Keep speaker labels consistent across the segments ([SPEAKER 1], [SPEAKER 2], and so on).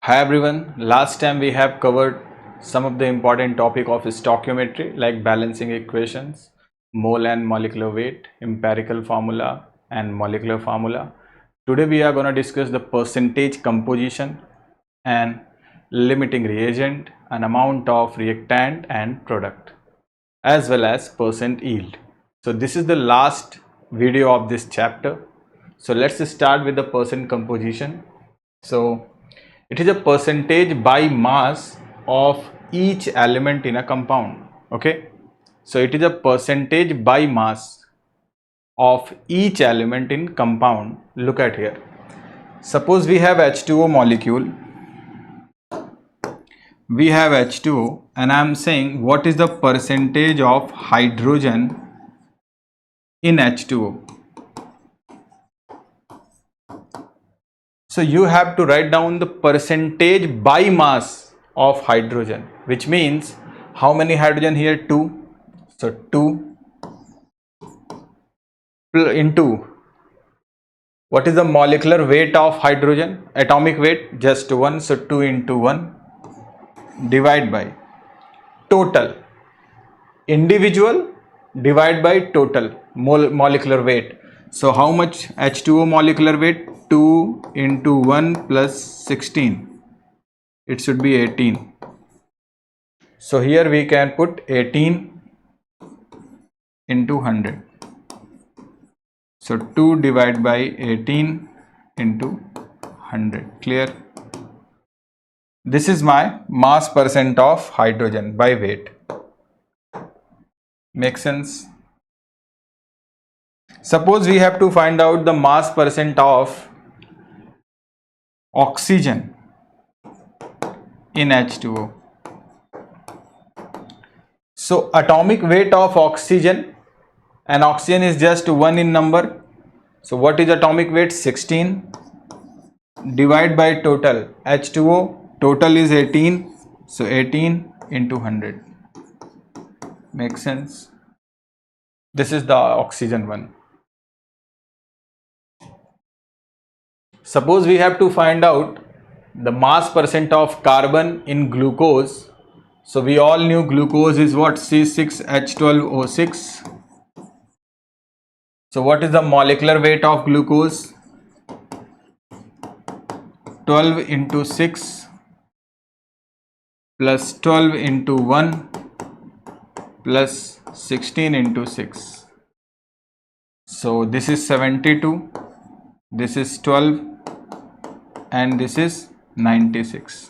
[SPEAKER 1] Hi everyone, last time we have covered some of the important topic of stoichiometry like balancing equations, mole and molecular weight, empirical formula and molecular formula. Today we are going to discuss the percentage composition and limiting reagent, an amount of reactant and product, as well as percent yield. So this is the last video of this chapter. So let's start with the percent composition. So it is a percentage by mass of each element in a compound. Okay, so it is a percentage by mass of each element in compound. Look at here. Suppose we have H2O molecule. We have H2O and I am saying what is the percentage of hydrogen in H2O. So you have to write down the percentage by mass of hydrogen, which means how many hydrogen here? 2. So 2 into what is the molecular weight of hydrogen? Atomic weight just 1. So 2 into 1 divide by total. Individual divide by total molecular weight. So how much H2O molecular weight? 2 into 1 plus 16. It should be 18. So here we can put 18 into 100. So 2 divided by 18 into 100. Clear? This is my mass percent of hydrogen by weight. Make sense? Suppose we have to find out the mass percent of oxygen in H2O. So atomic weight of oxygen, and oxygen is just 1 in number. So what is atomic weight? 16 divide by total. H2O total is 18. So 18 into 100. Makes sense? This is the oxygen one. Suppose we have to find out the mass percent of carbon in glucose. So we all knew glucose is what? C6H12O6. So what is the molecular weight of glucose? 12 into 6 plus 12 into 1 plus 16 into 6. So this is 72, this is 12 and this is 96.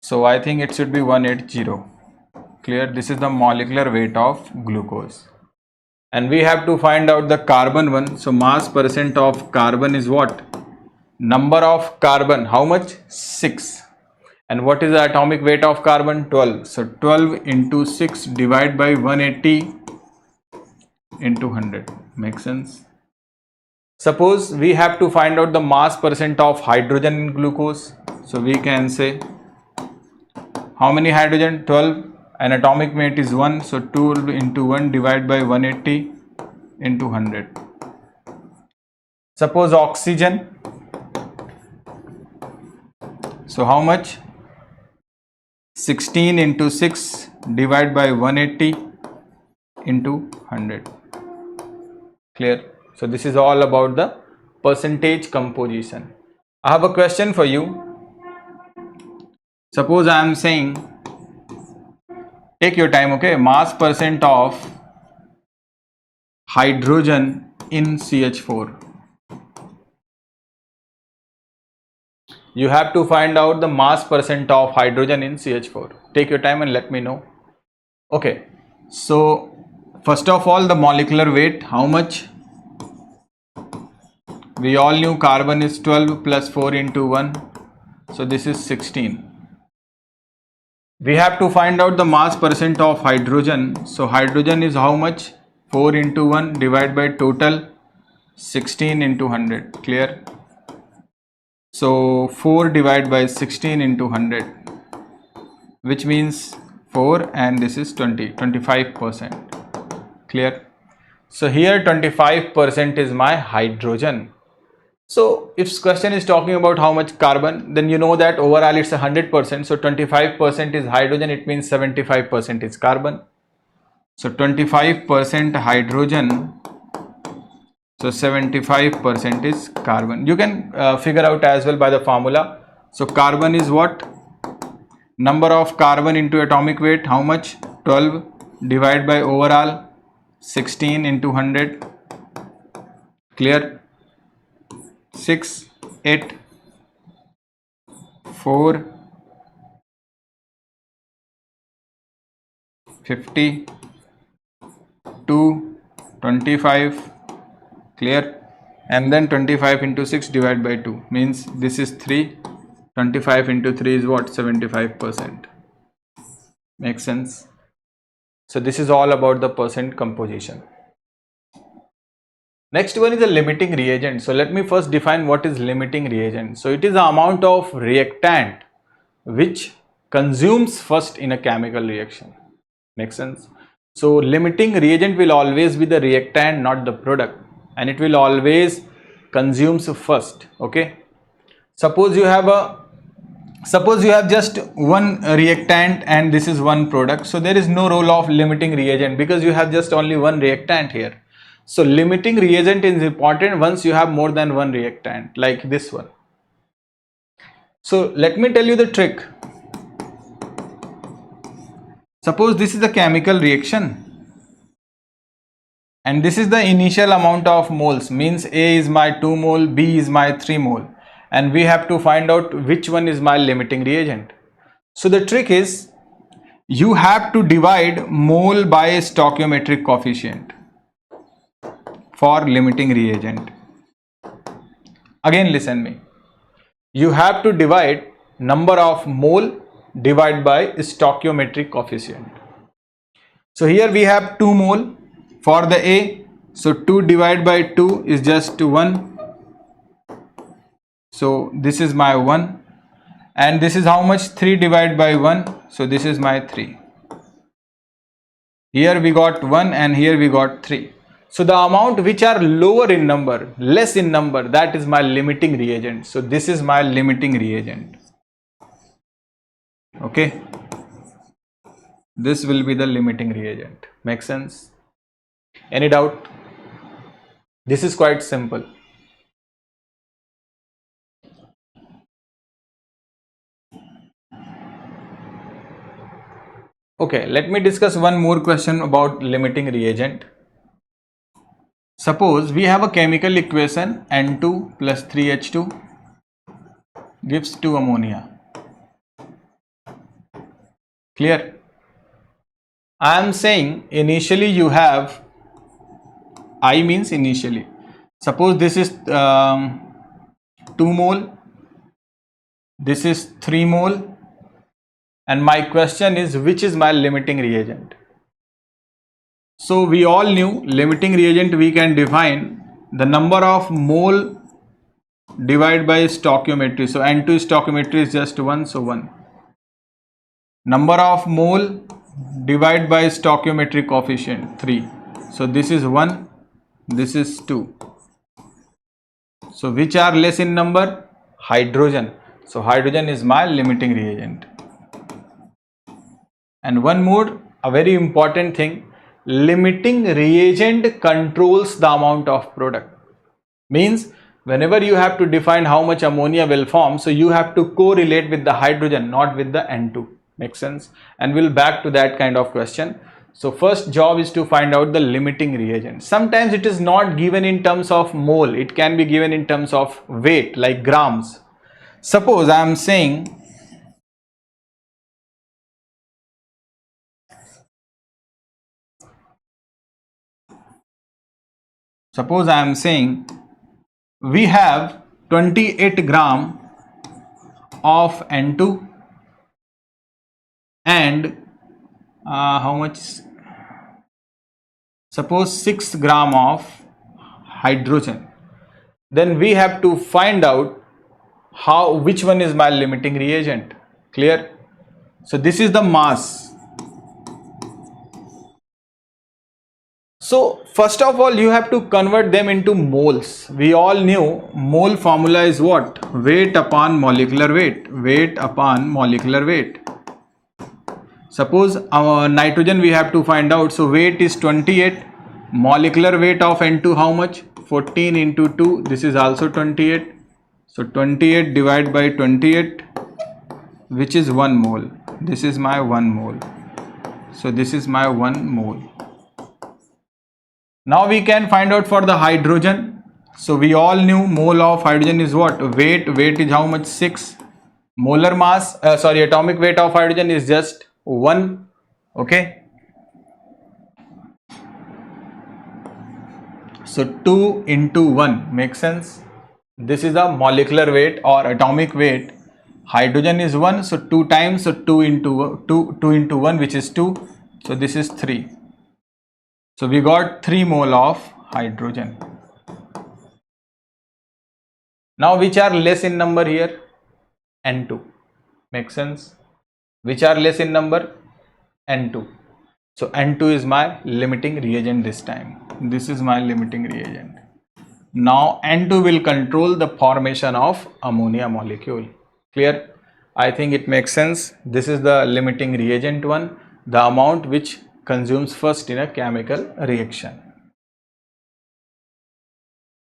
[SPEAKER 1] So I think it should be 180. Clear? This is the molecular weight of glucose. And we have to find out the carbon one. So mass percent of carbon is what? Number of carbon. How much? 6. And what is the atomic weight of carbon? 12. So 12 into 6 divided by 180 into 100. Makes sense? Suppose we have to find out the mass percent of hydrogen in glucose. So we can say how many hydrogen? 12. And atomic weight is 1. So 12 into 1 divided by 180 into 100. Suppose oxygen. So how much? 16 into 6 divided by 180 into 100. Clear? So this is all about the percentage composition. I have a question for you. Suppose I am saying, take your time, okay, mass percent of hydrogen in CH4. You have to find out the mass percent of hydrogen in CH4. Take your time and let me know. Okay, so first of all, the molecular weight, how much? We all knew carbon is 12 plus 4 into 1. So this is 16. We have to find out the mass percent of hydrogen. So hydrogen is how much? 4 into 1 divided by total 16 into 100. Clear? So 4 divided by 16 into 100, which means 4, and this is 25%. Clear? So here 25% is my hydrogen. So if question is talking about how much carbon, then you know that overall it's 100%. So 25% is hydrogen, it means 75% is carbon. So 25% hydrogen, so 75% is carbon. You can figure out as well by the formula. So carbon is what? Number of carbon into atomic weight, how much? 12 divided by overall 16 into 100. Clear? 6, 8, 4, 50, 2, 25. Clear? And then 25 into 6 divided by 2 means this is 3. 25 into 3 is what? 75%. Makes sense? So this is all about the percent composition. Next one is a limiting reagent. So let me first define what is limiting reagent. So it is the amount of reactant which consumes first in a chemical reaction. Makes sense? So limiting reagent will always be the reactant, not the product, and it will always consumes first. Okay. Suppose you have just one reactant and this is one product, so there is no role of limiting reagent because you have just only one reactant here. So limiting reagent is important once you have more than one reactant, like this one. So let me tell you the trick. Suppose this is a chemical reaction and this is the initial amount of moles, means A is my 2 mole, B is my 3 mole, and we have to find out which one is my limiting reagent. So the trick is you have to divide mole by stoichiometric coefficient for limiting reagent. Again listen me. You have to divide number of mole divided by stoichiometric coefficient. So here we have 2 mole for the A. So 2 divided by 2 is just 1. So this is my 1. And this is how much? 3 divided by 1. So this is my 3. Here we got 1 and here we got 3. So the amount which are lower in number, less in number, that is my limiting reagent. So this is my limiting reagent. Okay. This will be the limiting reagent. Make sense? Any doubt? This is quite simple. Okay, let me discuss one more question about limiting reagent. Suppose we have a chemical equation N2 plus 3H2 gives 2 ammonia. Clear? I am saying initially you have, I means initially. Suppose this is 2 mole, this is 3 mole, and my question is which is my limiting reagent? So we all knew limiting reagent we can define the number of mole divided by stoichiometry. So N2 stoichiometry is just 1, so 1. Number of mole divided by stoichiometric coefficient 3. So this is 1, this is 2. So which are less in number? Hydrogen. So hydrogen is my limiting reagent. And one more, a very important thing, limiting reagent controls the amount of product. Means whenever you have to define how much ammonia will form, so you have to correlate with the hydrogen, not with the N2. Makes sense? And we'll back to that kind of question. So first job is to find out the limiting reagent. Sometimes it is not given in terms of mole, it can be given in terms of weight, like grams. Suppose I am saying we have 28 gram of N2 and how much? Suppose 6 gram of hydrogen. Then we have to find out which one is my limiting reagent. Clear? So this is the mass. So first of all you have to convert them into moles. We all knew mole formula is what? Weight upon molecular weight. Weight upon molecular weight. Suppose our nitrogen we have to find out. So weight is 28. Molecular weight of N2 how much? 14 into 2. This is also 28. So 28 divided by 28, which is 1 mole. This is my 1 mole. So this is my 1 mole. Now we can find out for the hydrogen. So we all knew mole of hydrogen is what? Weight. Weight is how much? 6. Molar mass, atomic weight of hydrogen is just 1. Okay. So 2 into 1 makes sense. This is the molecular weight or atomic weight. Hydrogen is 1, so 2 times, so 2 into 1, which is 2. So this is 3. So we got 3 mole of hydrogen. Now which are less in number here? N2. Makes sense? Which are less in number? N2. So N2 is my limiting reagent this time. This is my limiting reagent. Now N2 will control the formation of ammonia molecule. Clear? I think it makes sense. This is the limiting reagent one, the amount which consumes first in a chemical reaction.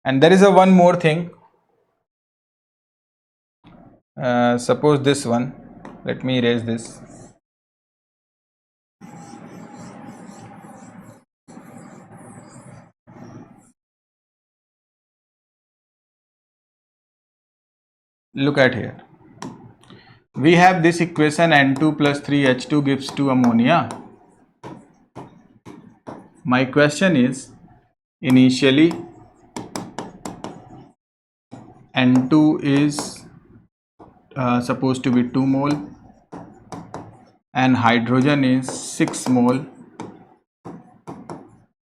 [SPEAKER 1] And there is a one more thing. Suppose this one, let me erase this. Look at here. We have this equation N2 plus 3H2 gives 2 ammonia. My question is, initially N2 is supposed to be 2 mole and hydrogen is 6 mole.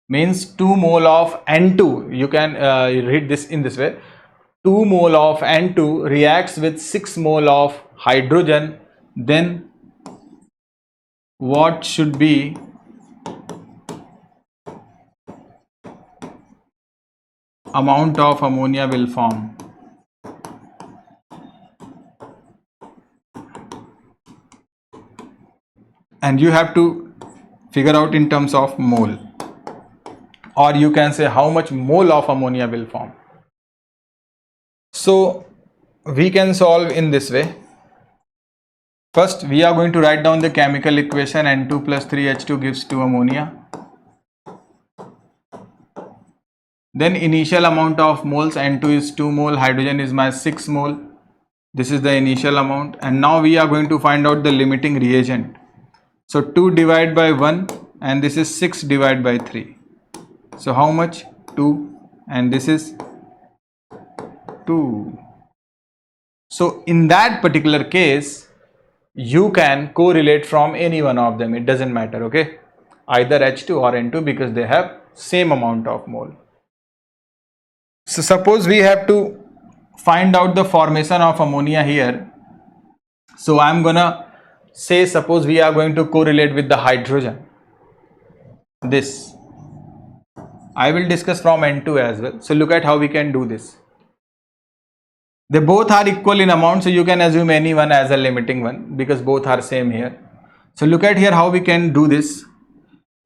[SPEAKER 1] Means 2 mole of N2, you can read this in this way. 2 mole of N2 reacts with 6 mole of hydrogen, then what should be amount of ammonia will form? And you have to figure out in terms of mole, or you can say how much mole of ammonia will form. So we can solve in this way. First we are going to write down the chemical equation N2 plus 3H2 gives 2 ammonia. Then initial amount of moles, N2 is 2 mole, hydrogen is my 6 mole. This is the initial amount, and now we are going to find out the limiting reagent. So 2 divided by 1 and this is 6 divided by 3. So how much? 2, and this is 2. So in that particular case, you can correlate from any one of them. It doesn't matter, okay? Either H2 or N2, because they have same amount of mole. So suppose we have to find out the formation of ammonia here. So I'm gonna say, suppose we are going to correlate with the hydrogen. This I will discuss from N2 as well. So look at how we can do this. They both are equal in amount, so you can assume any one as a limiting one because both are same here. So look at here how we can do this.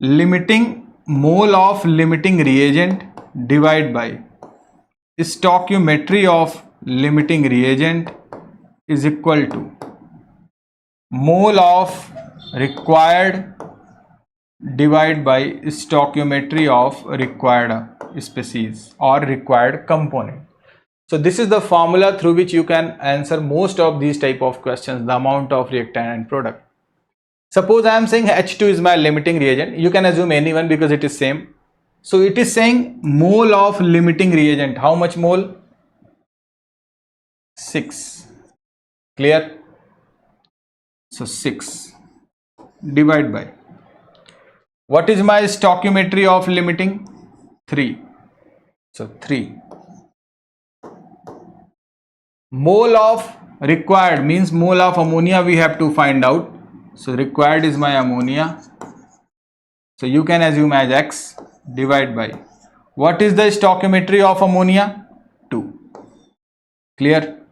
[SPEAKER 1] Limiting mole of limiting reagent divided by stoichiometry of limiting reagent is equal to mole of required divided by stoichiometry of required species or required component. So this is the formula through which you can answer most of these type of questions, the amount of reactant and product. Suppose I am saying H2 is my limiting reagent, you can assume anyone because it is same. So it is saying mole of limiting reagent. How much mole? 6. Clear? So 6 divided by, what is my stoichiometry of limiting? 3. So 3. Mole of required means mole of ammonia we have to find out. So required is my ammonia. So you can assume as X. divide by, what is the stoichiometry of ammonia? 2. Clear?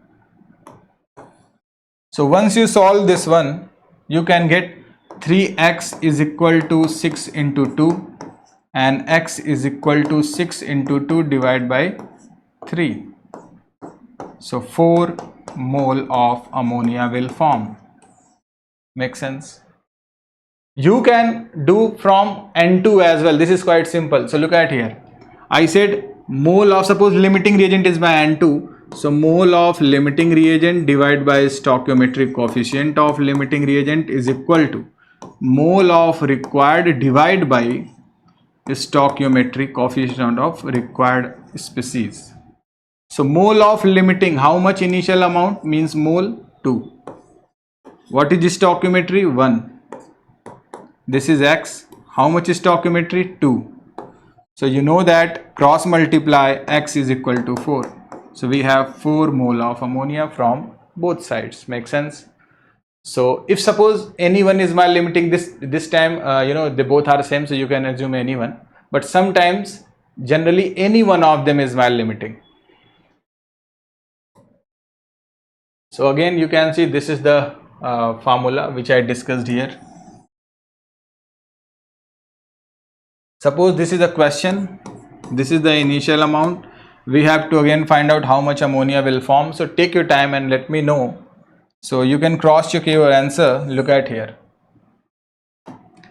[SPEAKER 1] So once you solve this one, you can get 3x is equal to 6 into 2 and x is equal to 6 into 2 divided by 3. So 4 mole of ammonia will form. Make sense? You can do from N2 as well. This is quite simple. So look at here. I said mole of, suppose limiting reagent is by N2. So mole of limiting reagent divided by stoichiometric coefficient of limiting reagent is equal to mole of required divided by stoichiometric coefficient of required species. So mole of limiting, how much initial amount means mole? 2. What is stoichiometry? 1. This is x. How much is stoichiometry? 2. So you know that cross multiply x is equal to 4. So we have 4 mole of ammonia from both sides. Make sense? So if suppose anyone is my limiting, this time they both are same, so you can assume anyone. But sometimes generally any one of them is my limiting. So again you can see this is the formula which I discussed here. Suppose this is a question, this is the initial amount, we have to again find out how much ammonia will form. So take your time and let me know. So you can cross check your answer. Look at here.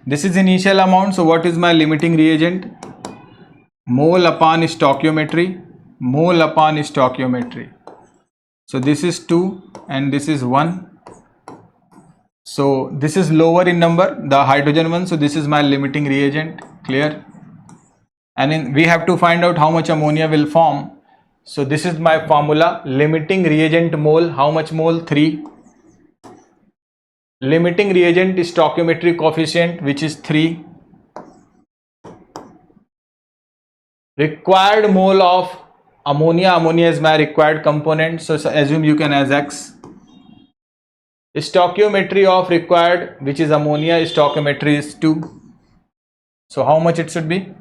[SPEAKER 1] This is initial amount. So what is my limiting reagent? Mole upon stoichiometry. Mole upon stoichiometry. So this is 2 and this is 1. So this is lower in number, the hydrogen one. So this is my limiting reagent. Clear? And we have to find out how much ammonia will form. So this is my formula. Limiting reagent mole. How much mole? 3. Limiting reagent stoichiometric coefficient, which is 3. Required mole of ammonia. Ammonia is my required component. So assume you can as x. Stoichiometry of required, which is ammonia, stoichiometry is 2. So how much it should be?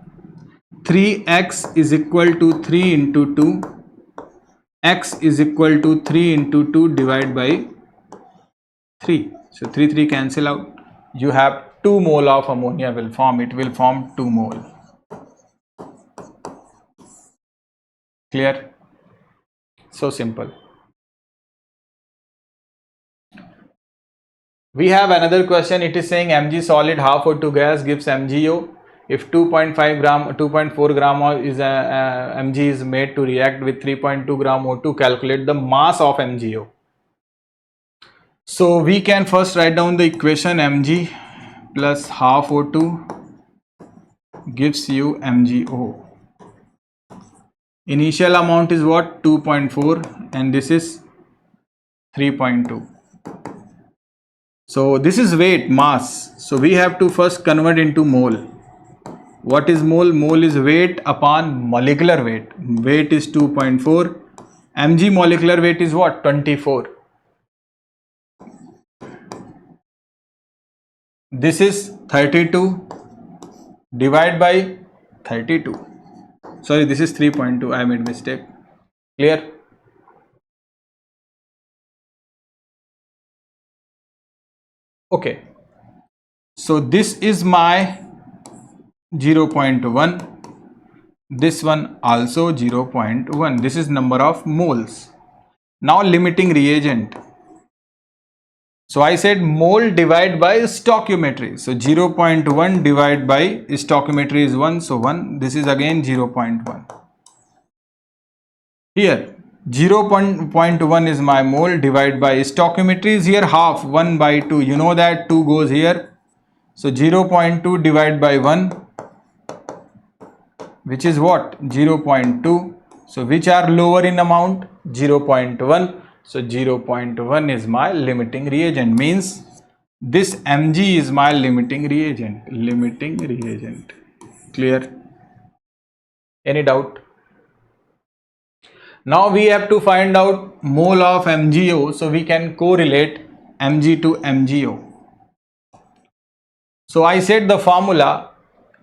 [SPEAKER 1] 3x is equal to 3 into 2. X is equal to 3 into 2 divided by 3. So 3 cancel out. You have 2 mole of ammonia will form. It will form 2 mole. Clear? So simple. We have another question. It is saying Mg solid half O2 gas gives MgO. If 2.5 gram, 2.4 gram is Mg is made to react with 3.2 gram O2, calculate the mass of MgO. So we can first write down the equation. Mg plus half O2 gives you MgO. Initial amount is what? 2.4 and this is 3.2. So this is weight, mass. So we have to first convert into mole. What is mole? Mole is weight upon molecular weight. Weight is 2.4. Mg molecular weight is what? 24. This is 32 divided by 32. Sorry, this is 3.2. I made mistake. Clear? Okay. So this is my 0.1. This one also 0.1. This is number of moles. Now limiting reagent. So I said mole divided by stoichiometry. So 0.1 divided by stoichiometry is 1. So 1. This is again 0.1. Here 0.1 is my mole divided by stoichiometry is here half, 1 by 2. You know that 2 goes here. So 0.2 divided by 1, which is what? 0.2. So which are lower in amount? 0.1. So 0.1 is my limiting reagent. Means this Mg is my limiting reagent. Limiting reagent. Clear? Any doubt? Now we have to find out mole of MgO. So we can correlate Mg to MgO. So I said the formula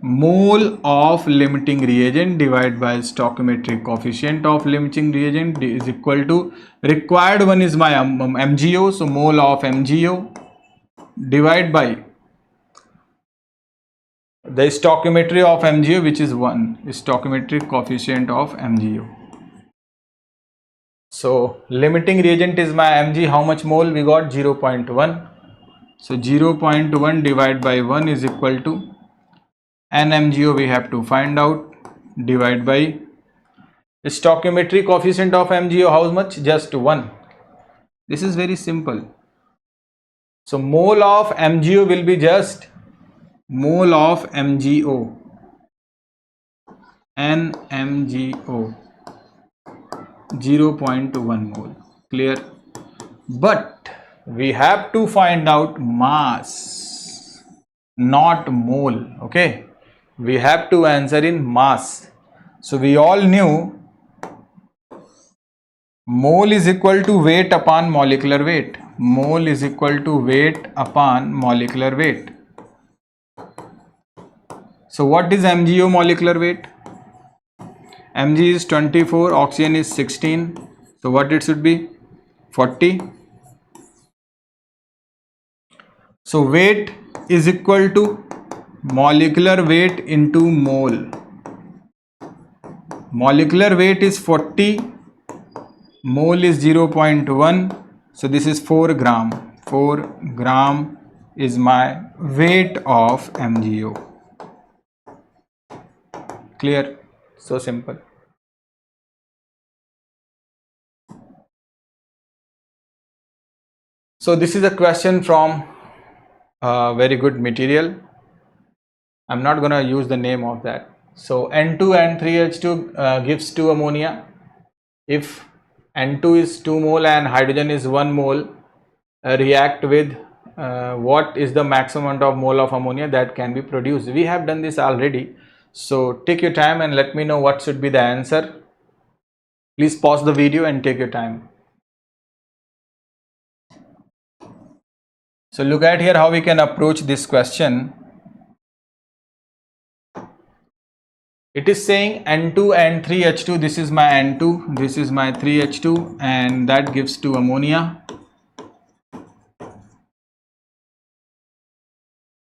[SPEAKER 1] mole of limiting reagent divided by stoichiometric coefficient of limiting reagent is equal to, required one is my MgO, so mole of MgO divided by the stoichiometry of MgO, which is 1, stoichiometric coefficient of MgO. So limiting reagent is my Mg, how much mole we got? 0.1. So 0.1 divided by 1 is equal to NMGO, we have to find out, divide by stoichiometry coefficient of MgO, how much? Just 1. This is very simple. So mole of MgO will be just mole of MgO, NMGO, 0.1 mole. Clear? But we have to find out mass, not mole. Okay, we have to answer in mass. So we all knew mole is equal to weight upon molecular weight. Mole is equal to weight upon molecular weight. So what is MgO molecular weight? Mg is 24, oxygen is 16. So what it should be? 40. So weight is equal to molecular weight into mole. Molecular weight is 40, mole is 0.1. So this is 4 gram. 4 gram is my weight of MgO. Clear? So simple. So this is a question from very good material. I'm not going to use the name of that. So N2 and 3H2 gives 2 ammonia. If N2 is 2 mole and hydrogen is 1 mole, react with what is the maximum amount of mole of ammonia that can be produced. We have done this already. So take your time and let me know what should be the answer. Please pause the video and take your time. So look at here how we can approach this question. It is saying N2 and 3H2. This is my N2, this is my 3H2, and that gives 2 ammonia.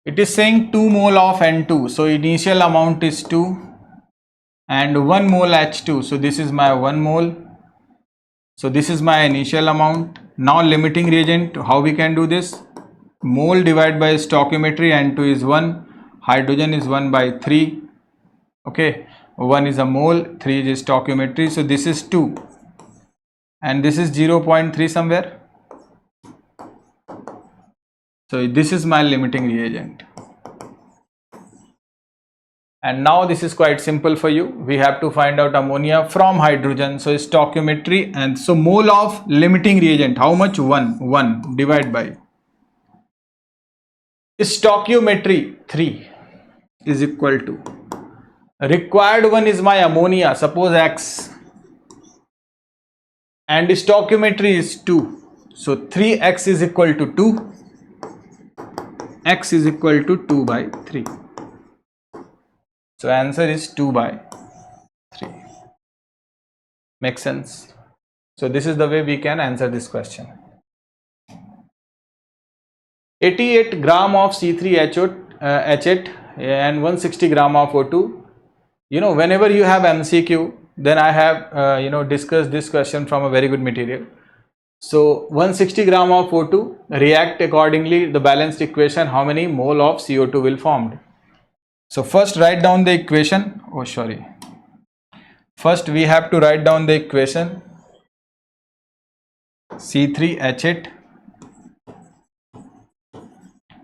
[SPEAKER 1] It is saying 2 mole of N2, so initial amount is 2, and 1 mole H2, so this is my 1 mole. So this is my initial amount. Now limiting reagent, how we can do this? Mole divided by stoichiometry, N2 is 1, hydrogen is 1 by 3. Okay, 1 is a mole, 3 is stoichiometry, so this is 2 and this is 0.3 somewhere. So this is my limiting reagent. And now this is quite simple for you. We have to find out ammonia from hydrogen. So stoichiometry, and so mole of limiting reagent, how much? 1 divided by stoichiometry 3 is equal to, required one is my ammonia, suppose X, and stoichiometry is 2. So 3x is equal to 2. X is equal to 2 by 3. So answer is 2 by 3. Makes sense? So this is the way we can answer this question. 88 gram of C3H8 and 160 gram of O2. You know, whenever you have MCQ, then I have discussed this question from a very good material. So 160 gram of O2, react accordingly the balanced equation, how many mole of CO2 will formed. So first write down the equation. First we have to write down the equation. C3H8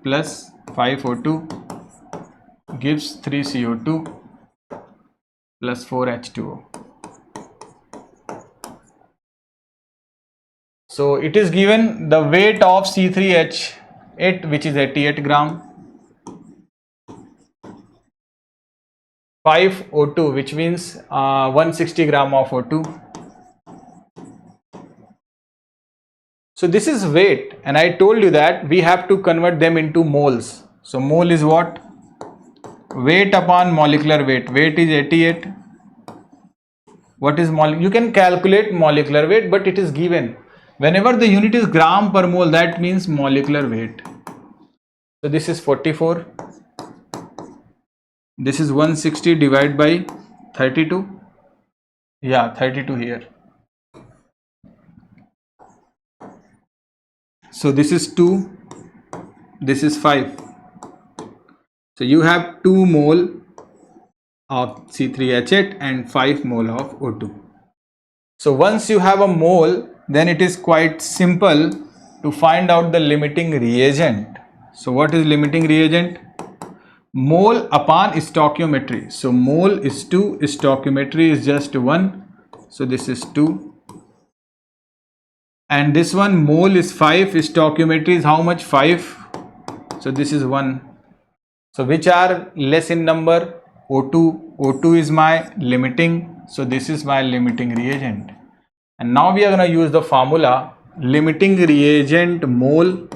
[SPEAKER 1] plus 5O2 gives 3CO2 plus 4H2O. So it is given the weight of C3H8, which is 88 gram, 5O2, which means 160 gram of O2. So this is weight, and I told you that we have to convert them into moles. So mole is what? weight upon molecular weight. Weight is 88. What is you can calculate molecular weight, but it is given. Whenever the unit is gram per mole, that means molecular weight. So this is 44. This is 160 divided by 32. Yeah, 32 here. So this is 2. This is 5. So you have 2 mole of C3H8 and 5 mole of O2. So once you have a mole, then it is quite simple to find out the limiting reagent. So what is limiting reagent? Mole upon stoichiometry. So mole is 2, stoichiometry is just 1. So this is 2. And this one mole is 5, stoichiometry is how much? 5. So this is 1. So which are less in number? O2. O2 is my limiting. So this is my limiting reagent. And now we are going to use the formula limiting reagent mole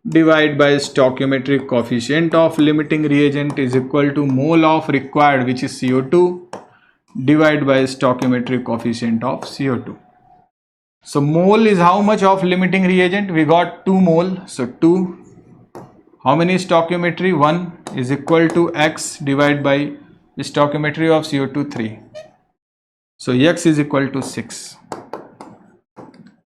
[SPEAKER 1] divided by stoichiometric coefficient of limiting reagent is equal to mole of required, which is CO2, divided by stoichiometric coefficient of CO2. So mole is how much of limiting reagent? We got 2 mole. So 2. How many stoichiometry? 1 is equal to X divided by the stoichiometry of CO2 3. So X is equal to 6.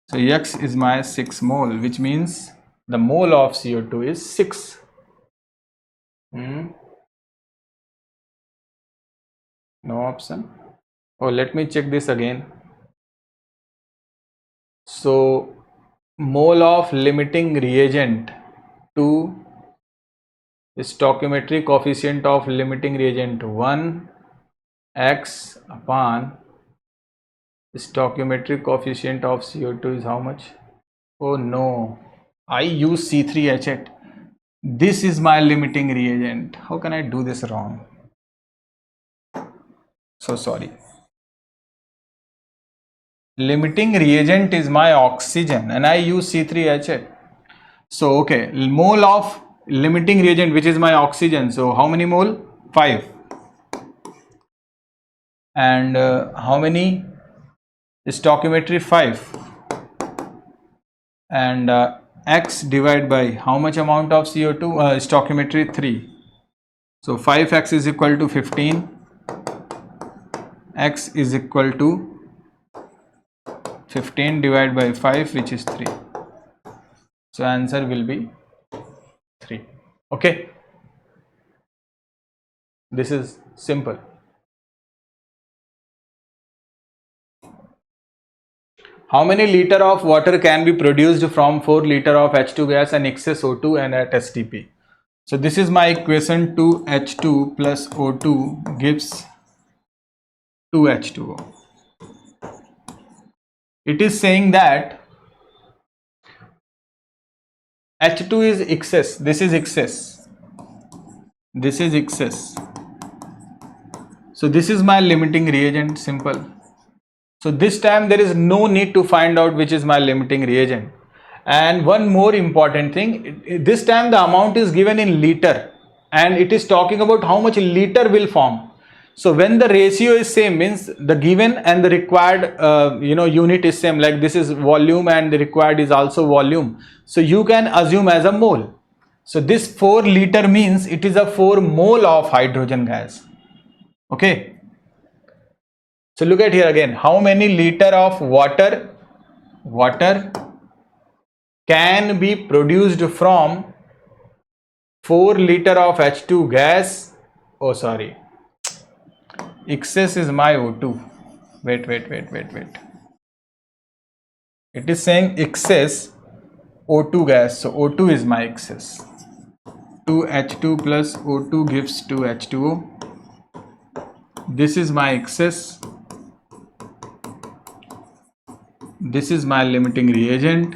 [SPEAKER 1] So X is my 6 mole, which means the mole of CO2 is 6. No option. Oh, let me check this again. So mole of limiting reagent to stoichiometric coefficient of limiting reagent 1 X upon stoichiometric coefficient of CO2 is how much? Oh no, I use C3H8. This is my limiting reagent. How can I do this wrong? So sorry. Limiting reagent is my oxygen and I use C3H8. So okay, mole of limiting reagent, which is my oxygen. So how many mole? 5. And how many? Stoichiometry 5. And X divided by how much amount of CO2? Stoichiometry 3. So 5X is equal to 15. X is equal to 15 divided by 5, which is 3. So answer will be 3. Okay. This is simple. How many liter of water can be produced from 4 liter of H2 gas and excess O2 and at STP? So this is my equation. 2H2 plus O2 gives 2H2O. It is saying that H2 is excess. This is excess. This is excess. So this is my limiting reagent. Simple. So this time there is no need to find out which is my limiting reagent. And one more important thing, this time the amount is given in liter and it is talking about how much liter will form. So when the ratio is same, means the given and the required unit is same, like this is volume and the required is also volume. So you can assume as a mole. So this 4 liter means it is a 4 mole of hydrogen gas. Okay. So look at here again, how many liter of water can be produced from 4 liter of H2 gas? Oh sorry, excess is my O2. Wait. It is saying excess O2 gas. So O2 is my excess. 2H2 plus O2 gives 2H2O. This is my excess. This is my limiting reagent.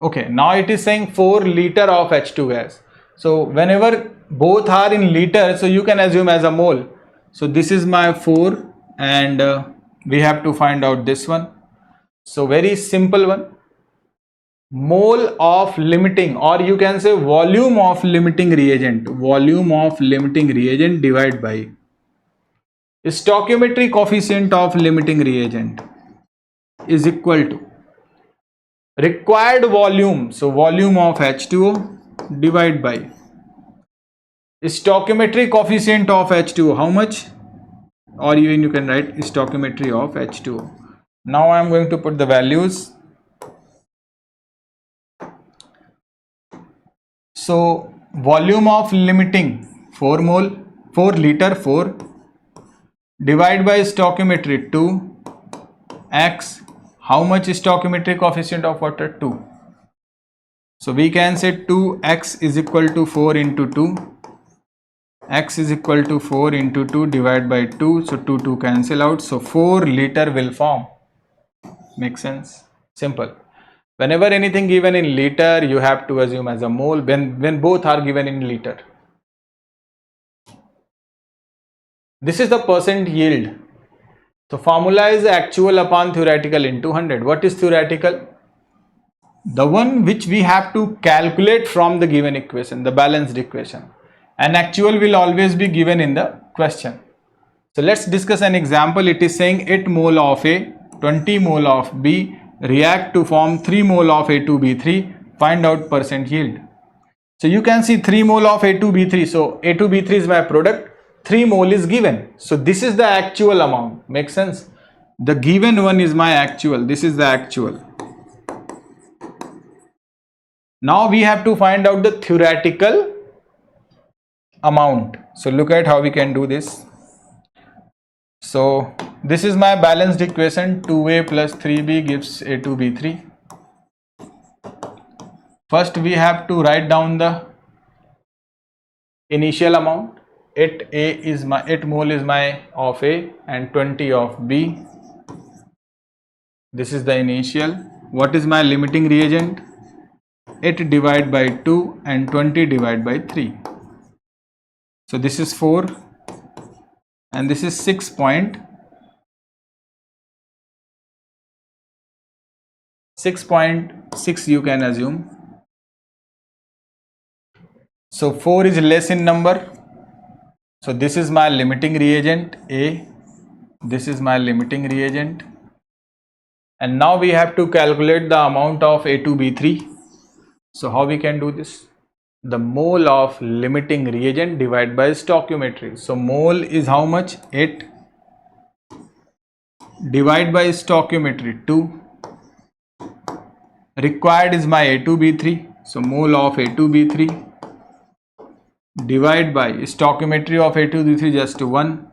[SPEAKER 1] Okay, now it is saying 4 liter of H2 gas. So whenever both are in liter, so you can assume as a mole. So this is my 4 and we have to find out this one. So very simple one. mole of limiting, or you can say volume of limiting reagent, volume of limiting reagent divided by stoichiometry coefficient of limiting reagent is equal to required volume, so volume of H2O divided by stoichiometry coefficient of H2O, how much, or even you can write stoichiometry of H2O. Now I am going to put the values. So volume of limiting 4 mole, 4 liter 4 divided by stoichiometry 2 x, how much is stoichiometry coefficient of water? 2. So we can say 2x is equal to 4 into 2, x is equal to 4 into 2 divided by 2, so 2 cancel out, so 4 liter will form. Makes sense? Simple. Whenever anything given in liter, you have to assume as a mole when both are given in liter. This is the percent yield. So formula is actual upon theoretical into 100. What is theoretical? The one which we have to calculate from the given equation, the balanced equation. And actual will always be given in the question. So let's discuss an example. It is saying 8 mole of A, 20 mole of B react to form 3 mole of A2B3. Find out percent yield. So you can see 3 mole of A2B3. So A2B3 is my product. 3 mole is given. So this is the actual amount. Makes sense? The given one is my actual. This is the actual. Now we have to find out the theoretical amount. So look at how we can do this. So this is my balanced equation. 2A plus 3B gives A2B3. First we have to write down the initial amount. 8A is my 8 mole is my of A and 20 of B. This is the initial. What is my limiting reagent? 8 divided by 2 and 20 divided by 3. So this is 4 and this is 6.6 you can assume. So 4 is less in number. So this is my limiting reagent A. This is my limiting reagent. And now we have to calculate the amount of A2B3. So how we can do this? The mole of limiting reagent divided by stoichiometry. So mole is how much? 8 divided by stoichiometry 2. Required is my A2B3. So mole of A2B3 divided by stoichiometry of A2B3 just 1.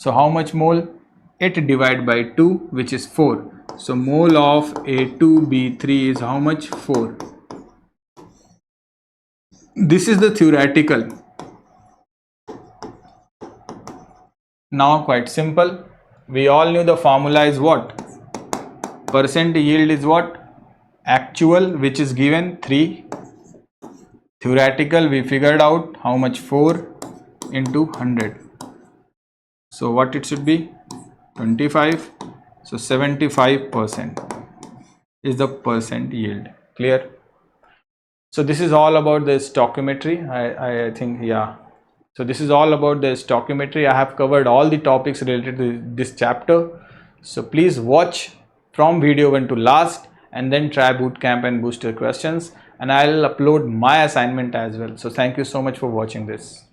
[SPEAKER 1] So how much mole? 8 divided by 2, which is 4. So mole of A2B3 is how much? 4. This is the theoretical. Now quite simple. We all knew the formula is what? Percent yield is what? Actual, which is given 3. Theoretical, we figured out how much? 4 into 100. So what it should be? 25. So 75% is the percent yield. Clear? So this is all about the stoichiometry. I think, yeah. So this is all about the stoichiometry. I have covered all the topics related to this chapter. So please watch from video 1 to last and then try bootcamp and booster questions. And I'll upload my assignment as well. So thank you so much for watching this.